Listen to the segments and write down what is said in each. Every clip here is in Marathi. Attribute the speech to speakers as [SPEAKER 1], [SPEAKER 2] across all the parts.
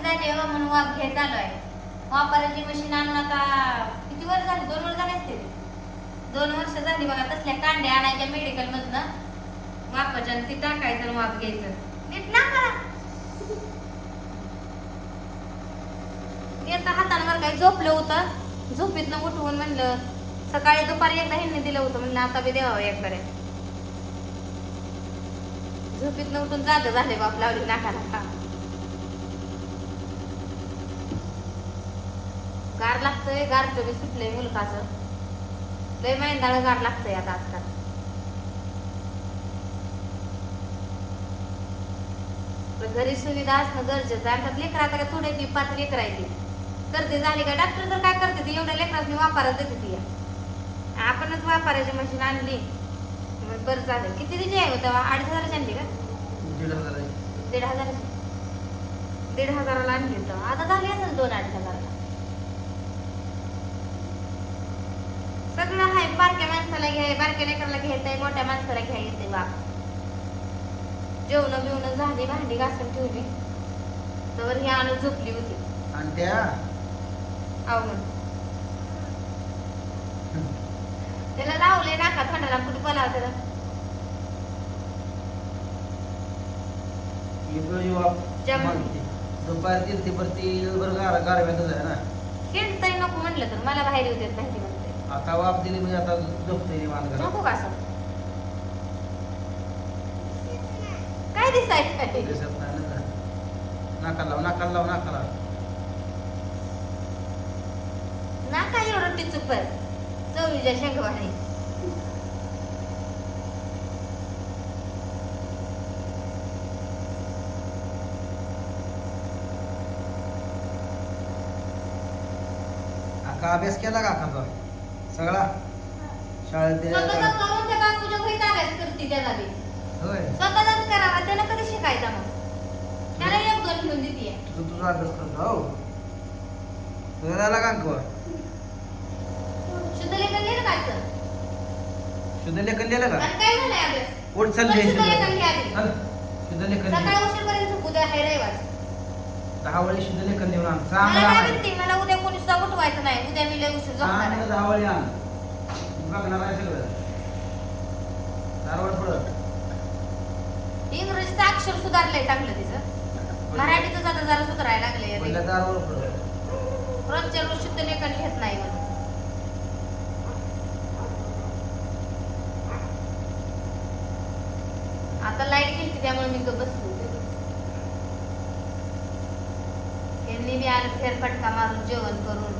[SPEAKER 1] झाली हो म्हणून वाफ घ्यायला चालू आहे. वापरायची मशीन आणून आता किती वर्ष झाली? 2 वर्ष झाले असते. 2 वर्ष झाली बघा. तसल्या कांड्या आणायच्या मेडिकल मधनं वापायच्या आणि ती टाकायचं आणि वाफ घ्यायचं. नीट ना करा. मी आता हातांवर काही झोपलं होतं. झोपेतनं उठवून म्हणलं सकाळी दुपारी एकदा ह्यांनी दिलं होतं म्हणलं आता बी द्यावं एक बरे. झोपेतनं उठून जाग झाले बाप लावली नाकाला. गार लागतंय. गारचं बी सुटलंय मुलकाचं. लय मैंदाळ गार लागतंय आता आजकाल. घरी सुविधा असणं गरजेचं आहे. त्यात लेकरं आता काय थोडे ती 5 लेकरं आहे ती सर्दी झाली का डॉक्टर तर काय करते ती एवढ्या लेकरांनी वापरत देते ती. आपणच वापरायची मशीन आणली बरं झालं. किती तिची आहे होता? 2,500 आणली का? 1,500. 1,500 आणली होतं. आता झाली असेल 2-2.5 सगळं आहे. बारक्या माणसाला घ्याय, बारक्या लेकराला घ्यायचंय, मोठ्या माणसाला घ्याय येते बाप. जेवण बिवणं झाली, भांडी घासून ठेवली तर ही आणून झोपली होती.
[SPEAKER 2] आणि त्या
[SPEAKER 1] त्याला लावले नाका थंडाला कुठे बोलाव त्याला.
[SPEAKER 2] दुपारी दिलती परती गारव्यातच आहे ना.
[SPEAKER 1] खेळ तरी नको म्हणलं तर मला बाहेर येऊ देत नाही म्हणते.
[SPEAKER 2] आता वाप दिली म्हणजे आता झोपतोय मानगा.
[SPEAKER 1] नको का असं काय दिसायचं?
[SPEAKER 2] दिसत नाही ना. नाकाला लाव, नाकाला लाव, नाकाला लाव.
[SPEAKER 1] नाका एवढं टिचूपर चवळीच्या शेंगवाणी.
[SPEAKER 2] का अभ्यास केला का आता सगळा शाळेत
[SPEAKER 1] स्वतःच करून त्या बापूच्या घरी अभ्यास करते त्याला बी.
[SPEAKER 2] होय
[SPEAKER 1] स्वतःच करावा. त्याला कधी शिकायचा मग? त्याला 1-2 घेऊन देते.
[SPEAKER 2] तुझा अभ्यास करतो हो तुझा झाला का अंक?
[SPEAKER 1] शुद्ध लेखन लिहिलं काय तर?
[SPEAKER 2] शुद्ध लेखन लिहिलं का?
[SPEAKER 1] आणि काय झालंय अभ्यास?
[SPEAKER 2] उठ चल
[SPEAKER 1] शुद्ध लेखन लिहा आधी.
[SPEAKER 2] शुद्ध लेखन
[SPEAKER 1] सकाळी उशीरपर्यंत झोपू द्या. हाय रविवार
[SPEAKER 2] 10 वेळी शुद्ध लेखन लिहून आण.
[SPEAKER 1] मला
[SPEAKER 2] चांगला
[SPEAKER 1] काय
[SPEAKER 2] आहे.
[SPEAKER 1] म्हणते मला उद्या कोणी सुद्धा उठवायचं नाही. उद्या मी लय उशीर झोपणार आहे.
[SPEAKER 2] 10 वेळी आण. बघणार आहे सगळं. दारवाड पुढं.
[SPEAKER 1] इंग्रजीचं अक्षर सुधारलंय चांगलं तिचं. मराठीचं आता जरा सुधारायला लागलंय.
[SPEAKER 2] पहिल्या दारवाड पुढं.
[SPEAKER 1] रोजच्या रोज शुद्ध लेखन लिहत नाही म्हणून. आता लाईट गेली त्यामुळे मी बसलो. यांनी बी आलं फेरफटका मारून जेवण करून.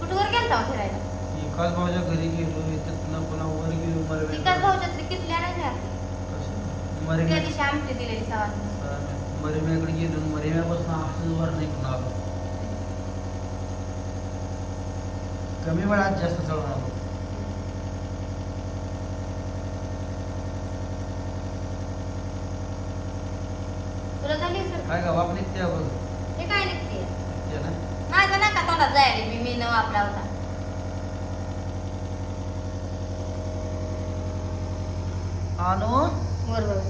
[SPEAKER 1] कुठवर गेलता हो फिरायला?
[SPEAKER 2] एकाच भाऊच्या घरी गेलो तिथनं पुन्हा वर गेलो
[SPEAKER 1] एकाच भाऊच्या तरी कितल्या नाही त्या
[SPEAKER 2] मरिम्या
[SPEAKER 1] दिवशी आमटी दिलेली सवाल.
[SPEAKER 2] मरिम्याकडे गेलो. मरिम्यापासून असं वर नाही पुन्हा आलो. कमी वेळात जास्त चढून आलो.
[SPEAKER 1] तुला झाली सर
[SPEAKER 2] काय का वाप निघते बघ
[SPEAKER 1] हे काय निघते?
[SPEAKER 2] ते ना
[SPEAKER 1] माझं नका तोंडात जायला मी न वापरा होता.
[SPEAKER 2] आणू
[SPEAKER 1] बरोबर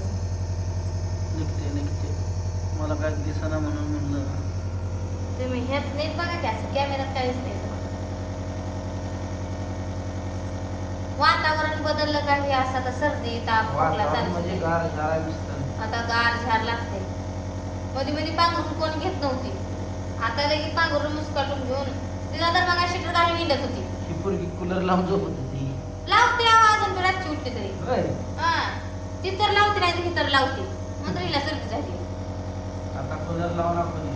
[SPEAKER 2] निघते निघते. मला काय दिसना म्हणून म्हणलं.
[SPEAKER 1] तुम्ही ह्यात नीट बघा की असं कॅमेऱ्यात काहीच नाही. वातावरण बदललं काही असं आता सर्दी ताप खोकला
[SPEAKER 2] वातावरण म्हणजे
[SPEAKER 1] चालू.
[SPEAKER 2] गार झाला दिसतं.
[SPEAKER 1] आता गार झार लागते. मध्ये मध्ये पांघरून कोण घेत नव्हती. आता लगेच पांघरून मुस्काटून घेऊन तिला तर मग शिटर घालून निघत होती.
[SPEAKER 2] ही पोरगी कूलर लावून झोपत होती.
[SPEAKER 1] लावते आवाज रातची उठते तरी.
[SPEAKER 2] होय
[SPEAKER 1] हा ती तर लावते नाही तर ही तर लावते. मग हिला सर्दी झाली.
[SPEAKER 2] आता कूलर लावून आपण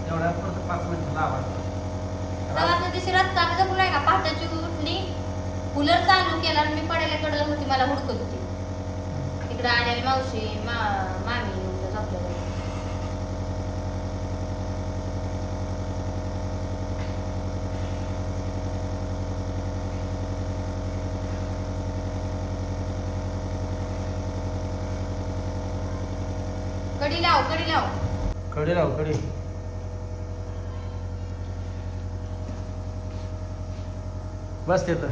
[SPEAKER 2] तेवढ्या फक्त 5 मिनिटं लावायचं.
[SPEAKER 1] सवासनं दिवशी रातचा आम्ही जपून नाही का पहाटेची उठली कूलर चालू केला आणि मी पडायला कडलं होती. मला हुडकत होती. इकडे आलेली मावशी मामी होतं झोपलं. कडी लाव कडी लाव.
[SPEAKER 2] कडी लाव कडी. बस तिथं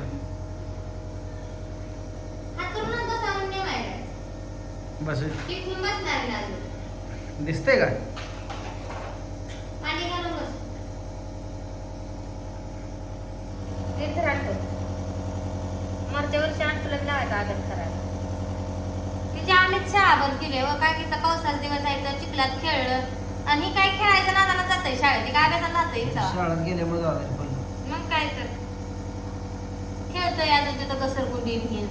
[SPEAKER 1] हात करून बसावून नाही माहिती.
[SPEAKER 2] बस
[SPEAKER 1] टिकून बसणार नाही.
[SPEAKER 2] दिसतंय का?
[SPEAKER 1] का अभ्यास करायला. तिची आम्हीच शाळा बंद केली व काय तिचा पावसाचा दिवस आहे तर चिखलात खेळलं आणि काय खेळायचं नादाला जातंय शाळेत काय अभ्यासाला जातंय
[SPEAKER 2] शाळेत गेल्यामुळे जाऊ पहिलं.
[SPEAKER 1] मग काय तर खेळतोय अजून तिथं घसरगुंडी घेऊन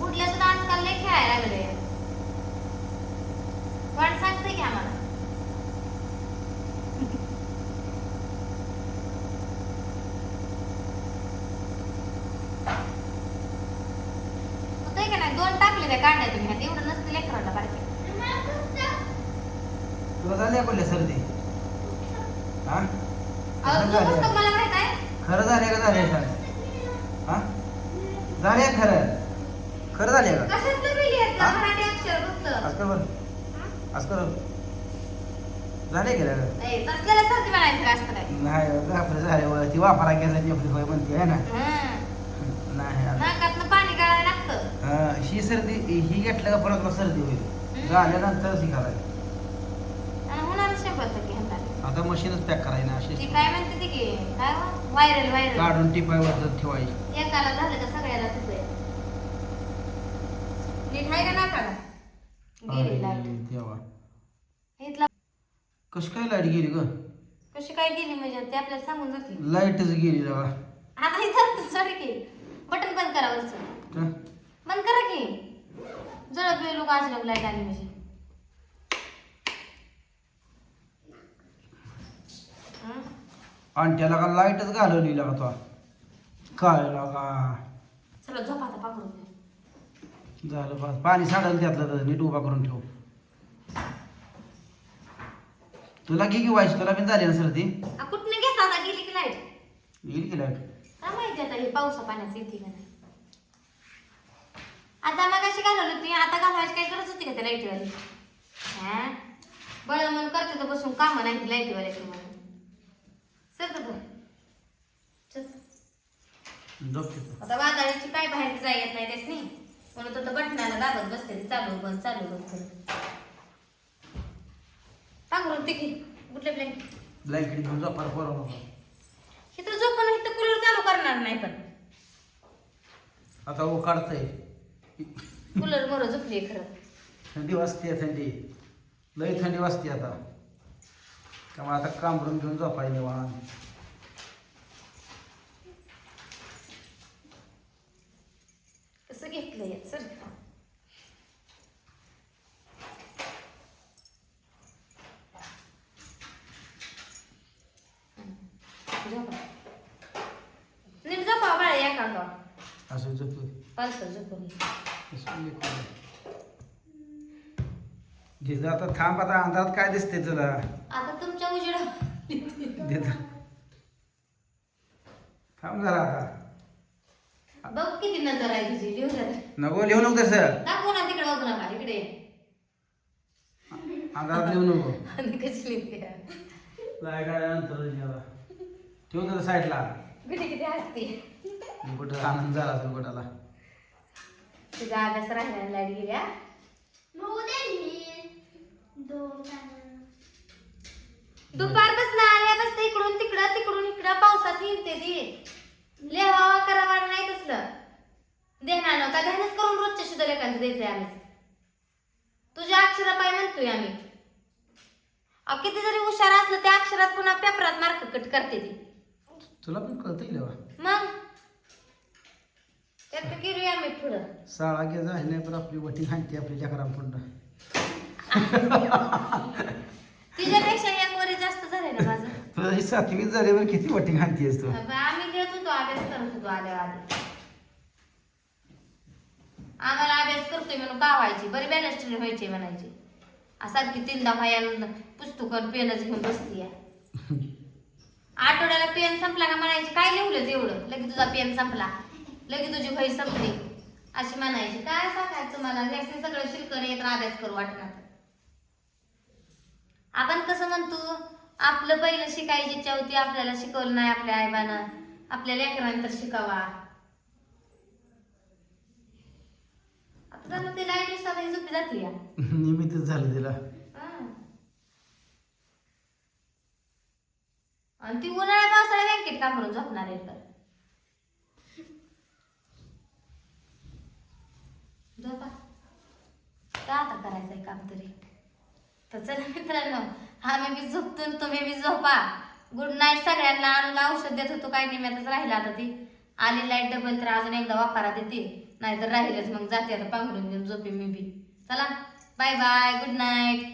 [SPEAKER 1] कुठल्या सुद्धा आजकाल लय खेळायला लागले वाट सांगते की आम्हाला होतंय का नाही 2 टाकले त्या कांड्या तुम्ही ह्यात एवढं नसतं लेकराला बारक्या
[SPEAKER 2] तुला झाली आपल्या सर्दी हा
[SPEAKER 1] अहो तू पुस्तक मला माहित आहे
[SPEAKER 2] खरं झाले का झाले हा झाले खरं खरं झाले का
[SPEAKER 1] कशातलं बिल येतं
[SPEAKER 2] हा?
[SPEAKER 1] मराठी अक्षर फक्त
[SPEAKER 2] आज कर बरं आज कर झाले गेल्या
[SPEAKER 1] तसल्याला सर्दी म्हणायचं का असतं काय
[SPEAKER 2] नाही आपलं झाले ती वापरा गेल्याची आपली होय म्हणते आहे ना
[SPEAKER 1] हं.
[SPEAKER 2] नाही आता.
[SPEAKER 1] नाकातनं पाणी गाळायला लागतं
[SPEAKER 2] ही सर्दी ही घेतलं का परत तुला सर्दी होईल झाल्यानंतर ती करायची
[SPEAKER 1] आणि होणारच 100% हाताने.
[SPEAKER 2] आता मशीनच पॅक करायची ना
[SPEAKER 1] ती
[SPEAKER 2] अशी
[SPEAKER 1] काय म्हणते ती की काय व्हायरल
[SPEAKER 2] काढून टिपायवर ठेवायची
[SPEAKER 1] एकाला झालं तर सगळ्याला तुझं नीट आहे का नाकाला गेली लाईट
[SPEAKER 2] तेव्हा
[SPEAKER 1] इथला
[SPEAKER 2] कशी काय लाईट गेली ग
[SPEAKER 1] कशी काय गेली म्हणजे ते आपल्याला सांगून जाते
[SPEAKER 2] लाईटच गेली बाबा
[SPEAKER 1] आता इथं सॉरी की बटन बंद करा वरचं बंद करा की जळप लोक आज लाईट आली म्हणजे
[SPEAKER 2] आणि त्याला का लाईटच घालवली का तो काय लागा
[SPEAKER 1] चला झोपा आता पाकडून
[SPEAKER 2] झालं बस पाणी साडलं त्यातलं तर नीट उभा करून ठेव तुला घे की व्हायची तुला पण झाली ना सर्दी
[SPEAKER 1] कुठनं घेता आता गेली की लाईट
[SPEAKER 2] येईल की लाईट
[SPEAKER 1] काय माहिती आता हे पावसा पाण्याचं येते का नाही आता मग अशी घालवली होती आता घालवायची काय गरज होती का त्या लाईटीवाली हा बळ म्हणून करते तर बसून कामं नाही लाईटीवाल्याची म्हणून सर आता वादळाची काय बाहेर जाय येत नाही त्याच नाही म्हणून तर बटनाला दाबत बसते ती चालू बंद करत पांघरून तिकी कुठले
[SPEAKER 2] ब्लँकेट घेऊन जा फार बरोबर
[SPEAKER 1] इथं झोप नाही तर कूलर चालू करणार नाही पण
[SPEAKER 2] आता ओ काढतंय
[SPEAKER 1] कूलर मोर झोपली खरं
[SPEAKER 2] थंडी वाजते थंडी लई थंडी वाजते आता त्यामुळे आता कांबरून घेऊन झोपायला वाहन
[SPEAKER 1] कसं घेतलं यात सर नीट झोपा बाळा या का
[SPEAKER 2] असं झोपू
[SPEAKER 1] पालसर झोपून
[SPEAKER 2] घे आता थांब आता अंधारात काय दिसते तुला
[SPEAKER 1] आता तुमच्या उजेडा
[SPEAKER 2] देत थांब जरा आता
[SPEAKER 1] बघ किती नजर आहे तुझी लिहू द्या
[SPEAKER 2] नको लिहू नको तसं
[SPEAKER 1] दाखवू ना तिकडे बघू नका इकडे
[SPEAKER 2] अंधारात लिहू नको
[SPEAKER 1] आणि कशी लिहिते
[SPEAKER 2] काय काय नंतर ठेवून तसं साईडला
[SPEAKER 1] किती किती हसते
[SPEAKER 2] कुठं आनंद झाला असेल कुठाला
[SPEAKER 1] तुझा अभ्यास राहिला लाईट गेल्या दुपारपासून आल्यापासून इकडून तिकडून इकडं पावसात हिंडते ती लिहावा करावा नाही तसलं ध्यानानं का ध्यानच करून रोजच्या सुद्धा लेखांचं द्यायचंय आम्ही तुझ्या अक्षरा पाय म्हणतोय आम्ही किती जरी हुशार असलं त्या अक्षरात पुन्हा पेपरात मार्क कट करते ती
[SPEAKER 2] तुला पण कळतं
[SPEAKER 1] मग त्यात गेलोय आम्ही पुढं
[SPEAKER 2] शाळा घे झाली नाही पण आपली वटी घालते आपली लेकरां पुन्हा
[SPEAKER 1] तिच्यापेक्षा एक वरी जास्त झाले ना माझं
[SPEAKER 2] तुझी 7वी झाल्यावर किती वटी घालतेस तू
[SPEAKER 1] आम्ही देत होतो अभ्यास करत होतो आल्या आधी आम्हाला अभ्यास करतोय म्हणून का व्हायची बरी बॅलन्स्टरी व्हायची म्हणायची सारखी 3दा व्हायला पुस्तक पेनच घेऊन बसती आठवड्याला पेन संपला का म्हणायची काय लिहलं एवढं लगेच तुझा पेन संपला लगेच तुझी वही संपली अशी म्हणायची काय सांगायचं तुम्हाला हे सगळं शिल्कन येत अभ्यास करू वाटणार आपण कसं म्हणतो आपलं पहिलं शिकायची इच्छा होती आपल्याला शिकवलं नाही आपल्या आईबानं आपल्या लेकरांनी तर शिकावा आता त्यांना ते लाईट दिवसात झोपी जाते या
[SPEAKER 2] निमित्तच झालं तिला
[SPEAKER 1] आणि ती उन्हाळ्या पावसाळ्या बँकेत का म्हणून झोपणार आहे तर झोपा का आता करायचंय काम तरी. तर चला मित्रांनो, आम्ही बी झोपतो आणि तुम्ही बी झोपा. गुड नाईट सगळ्यांना. आणूला औषध देत होतो काय निम्यातच राहिला. आता ती आली लाईट डबल तर अजून एकदा वापारा देते, नाहीतर राहिलच मग जाते आता पांघरून घेऊन झोपे मी बी. चला बाय बाय, गुड नाईट.